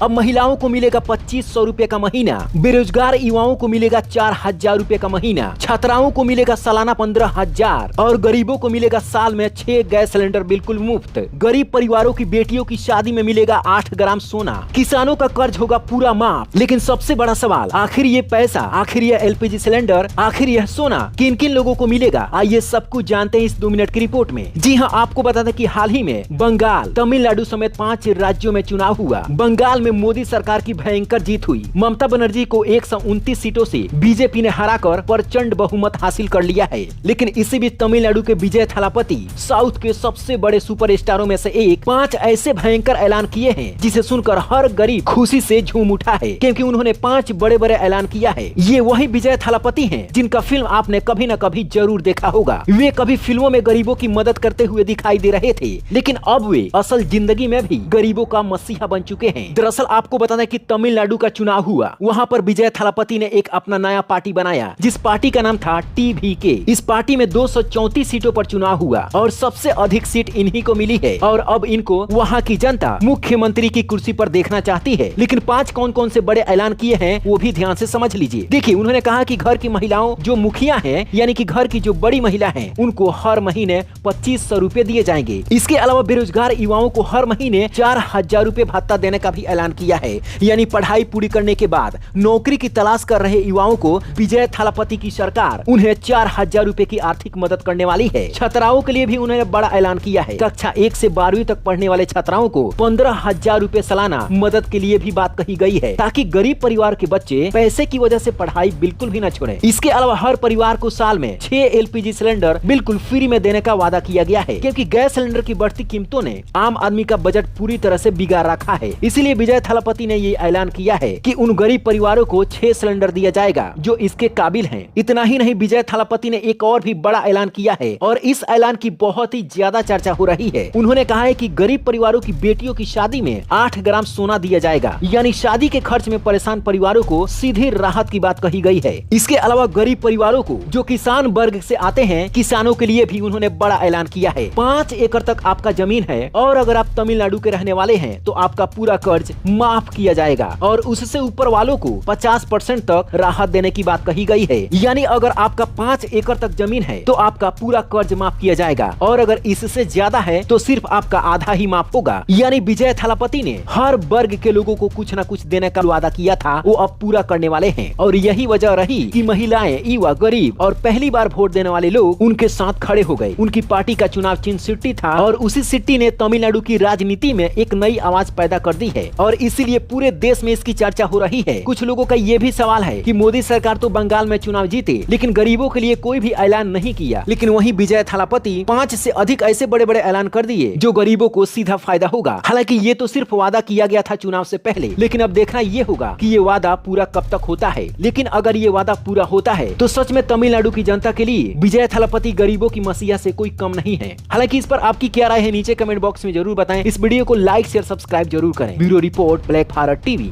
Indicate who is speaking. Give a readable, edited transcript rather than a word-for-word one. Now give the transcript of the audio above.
Speaker 1: अब महिलाओं को मिलेगा 2500 रुपए का महीना, बेरोजगार युवाओं को मिलेगा 4000 रुपए का महीना, छात्राओं को मिलेगा सालाना 15,000 और गरीबों को मिलेगा साल में 6 गैस सिलेंडर बिल्कुल मुफ्त। गरीब परिवारों की बेटियों की शादी में मिलेगा 8 ग्राम सोना, किसानों का कर्ज होगा पूरा माफ। लेकिन सबसे बड़ा सवाल, आखिर ये पैसा, आखिर ये LPG सिलेंडर, आखिर यह सोना किन किन लोगों को मिलेगा? आइए सब कुछ जानते हैं इस 2 मिनट की रिपोर्ट में। जी हाँ, आपको बता दें कि हाल ही में बंगाल, तमिलनाडु समेत 5 राज्यों में चुनाव हुआ। बंगाल में मोदी सरकार की भयंकर जीत हुई। ममता बनर्जी को 129 सीटों से बीजेपी ने हराकर प्रचंड बहुमत हासिल कर लिया है। लेकिन इसी बीच तमिलनाडु के विजय थालापति, साउथ के सबसे बड़े सुपरस्टारों में से एक, 5 ऐसे भयंकर ऐलान किए हैं जिसे सुनकर हर गरीब खुशी से झूम उठा है, क्योंकि उन्होंने 5 बड़े बड़े ऐलान किया है। ये वही विजय थालापति हैं जिनका फिल्म आपने कभी न कभी जरूर देखा होगा। वे कभी फिल्मों में गरीबों की मदद करते हुए दिखाई दे रहे थे, लेकिन अब वे असल जिंदगी में भी गरीबों का मसीहा बन चुके हैं। दरअसल आपको बता दें कि तमिलनाडु का चुनाव हुआ, वहां पर विजय थालापति ने एक अपना नया पार्टी बनाया, जिस पार्टी का नाम था TVK। इस पार्टी में 234 सीटों पर चुनाव हुआ और सबसे अधिक सीट इन्हीं को मिली है। और अब इनको वहां की जनता मुख्यमंत्री की कुर्सी पर देखना चाहती है। लेकिन 5 कौन कौन से बड़े ऐलान किए हैं वो भी ध्यान से समझ लीजिए। देखिए, उन्होंने कहा कि घर की महिलाओं जो मुखिया है, यानी कि घर की जो बड़ी महिला है, उनको हर महीने 2500 रुपए दिए जाएंगे। इसके अलावा बेरोजगार युवाओं को हर महीने 4000 रुपए भत्ता देने का भी ऐलान किया है। यानी पढ़ाई पूरी करने के बाद नौकरी की तलाश कर रहे युवाओं को विजय थालापति की सरकार उन्हें 4000 रुपए की आर्थिक मदद करने वाली है। छात्राओं के लिए भी उन्होंने बड़ा ऐलान किया है। कक्षा 1 से 12वीं तक पढ़ने वाले छात्राओं को 15,000 रुपए सालाना मदद के लिए भी बात कही गई है, ताकि गरीब परिवार के बच्चे पैसे की वजह से पढ़ाई बिल्कुल भी न छोड़े। इसके अलावा हर परिवार को साल में 6 LPG सिलेंडर बिल्कुल फ्री में देने का वादा किया गया है, क्योंकि गैस सिलेंडर की बढ़ती कीमतों ने आम आदमी का बजट पूरी तरह से बिगाड़ रखा है। इसीलिए विजय थालापति ने ये ऐलान किया है कि उन गरीब परिवारों को 6 सिलेंडर दिया जाएगा जो इसके काबिल हैं। इतना ही नहीं, विजय थालापति ने एक और भी बड़ा ऐलान किया है और इस ऐलान की बहुत ही ज्यादा चर्चा हो रही है। उन्होंने कहा है कि गरीब परिवारों की बेटियों की शादी में 8 ग्राम सोना दिया जाएगा, यानी शादी के खर्च में परेशान परिवारों को सीधी राहत की बात कही गई है। इसके अलावा गरीब परिवारों को जो किसान वर्ग से आते हैं, किसानों के लिए भी उन्होंने बड़ा ऐलान किया है। 5 एकड़ तक आपका जमीन है और अगर आप तमिलनाडु के रहने वाले हैं तो आपका पूरा कर्ज माफ किया जाएगा और उससे ऊपर वालों को 50% तक राहत देने की बात कही गई है। यानी अगर आपका 5 एकड़ तक जमीन है तो आपका पूरा कर्ज माफ किया जाएगा और अगर इससे ज्यादा है तो सिर्फ आपका आधा ही माफ होगा। यानी विजय थालापति ने हर वर्ग के लोगों को कुछ न कुछ देने का वादा किया था, वो अब पूरा करने वाले हैं। और यही वजह रही कि महिलाएं, युवा, गरीब और पहली बार वोट देने वाले लोग उनके साथ खड़े हो गए। उनकी पार्टी का चुनाव चिन्ह सिट्टी था और उसी सिट्टी ने तमिलनाडु की राजनीति में एक नई आवाज पैदा कर दी है और इसीलिए पूरे देश में इसकी चर्चा हो रही है। कुछ लोगों का ये भी सवाल है कि मोदी सरकार तो बंगाल में चुनाव जीते, लेकिन गरीबों के लिए कोई भी ऐलान नहीं किया। लेकिन वहीं विजय थालापति 5 से अधिक ऐसे बड़े बड़े ऐलान कर दिए जो गरीबों को सीधा फायदा होगा। हालांकि ये तो सिर्फ वादा किया गया था चुनाव से पहले, लेकिन अब देखना ये होगा कि ये वादा पूरा कब तक होता है। लेकिन अगर ये वादा पूरा होता है तो सच में तमिलनाडु की जनता के लिए विजय थालापति गरीबों की मसीहा से कोई कम नहीं है। हालांकि इस पर आपकी क्या राय है नीचे कमेंट बॉक्स में जरूर बताएं। इस वीडियो को लाइक, शेयर, सब्सक्राइब जरूर करें। Bureau report, black Bharat TV.